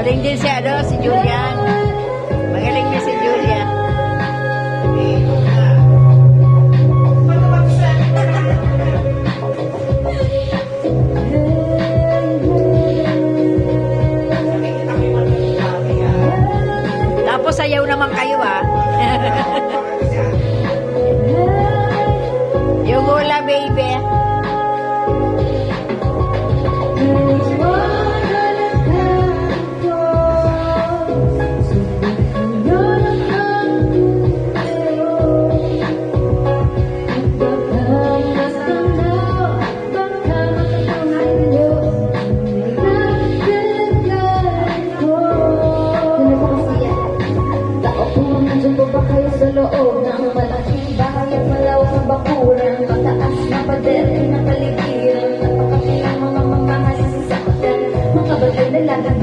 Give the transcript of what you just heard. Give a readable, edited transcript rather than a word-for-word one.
Magaling din si Julian. Magaling din si Julian. Tapos sayaw naman kayo Yung hula baby. Kayo sa loob ng malaking bahay at malawak na bakuran, mataas na pader na paligiran, napakapilang mga mamahalin sa sakdan, mga bagay na lagat